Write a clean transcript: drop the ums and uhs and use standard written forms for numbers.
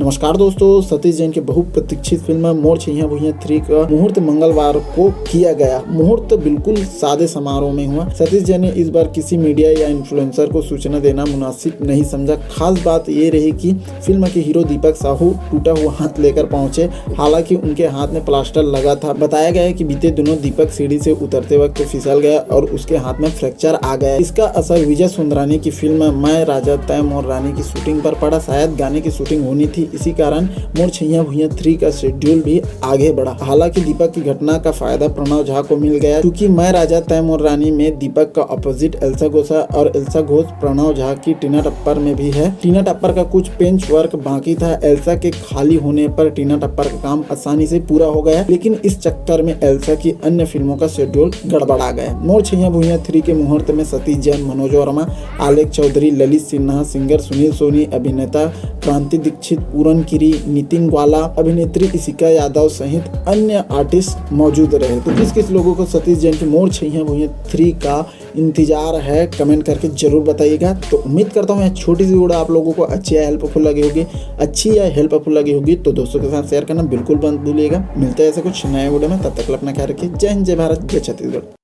नमस्कार दोस्तों, सतीश जैन की बहुप्रतीक्षित फिल्म मोर छैया भुइयां 3 का मुहूर्त मंगलवार को किया गया। मुहूर्त बिल्कुल सादे समारोह में हुआ। सतीश जैन ने इस बार किसी मीडिया या इन्फ्लुएंसर को सूचना देना मुनासिब नहीं समझा। खास बात ये रही कि फिल्म के हीरो दीपक साहू टूटा हुआ हाथ लेकर पहुंचे। हालांकि उनके हाथ में प्लास्टर लगा था। बताया गया है कि बीते दिनों दीपक सीढ़ी से उतरते वक्त फिसल गया और उसके हाथ में फ्रैक्चर आ गया। इसका असर विजय सुंदरानी की फिल्म मैं राजा तय मोर रानी की शूटिंग पर पड़ा। शायद गाने की शूटिंग होनी थी, इसी कारण मोर छैया भुइयां 3 का शेड्यूल भी आगे बढ़ा। हालांकि दीपक की घटना का फायदा प्रणव झा को मिल गया, क्योंकि मैं राजा तय मोर रानी में दीपक का अपोजिट एल्सा घोष और एल्सा घोष प्रणव झा की टीना टप्पर में भी है। टीना टप्पर का कुछ पेंच वर्क बाकी था। एल्सा के खाली होने पर टीना टप्पर का काम आसानी से पूरा हो गया, लेकिन इस चक्कर में एल्सा की अन्य फिल्मों का शेड्यूल गड़बड़ा गया। मोर छैया भुइयां 3 के मुहूर्त में सतीश जैन, मनोज वर्मा, आलेख चौधरी, ललित सिन्हा, सिंगर सुनील सोनी, अभिनेता क्रांति दीक्षित, पूरन किरी, नितिन ग्वाला, अभिनेत्री इशिका यादव सहित अन्य आर्टिस्ट मौजूद रहे। तो किस किस लोगों को सतीश जैन की मोर छैया भुइयां 3 का इंतजार है, कमेंट करके जरूर बताइएगा। तो उम्मीद करता हूँ यह छोटी सी वीडियो आप लोगों को अच्छी या हेल्पफुल लगी होगी। तो दोस्तों के साथ शेयर करना बिल्कुल मत भूलिएगा। मिलते हैं ऐसे कुछ नए वीडियो में, तब तक अपना ख्याल रखिए। जय हिंद, जय भारत, जय छत्तीसगढ़।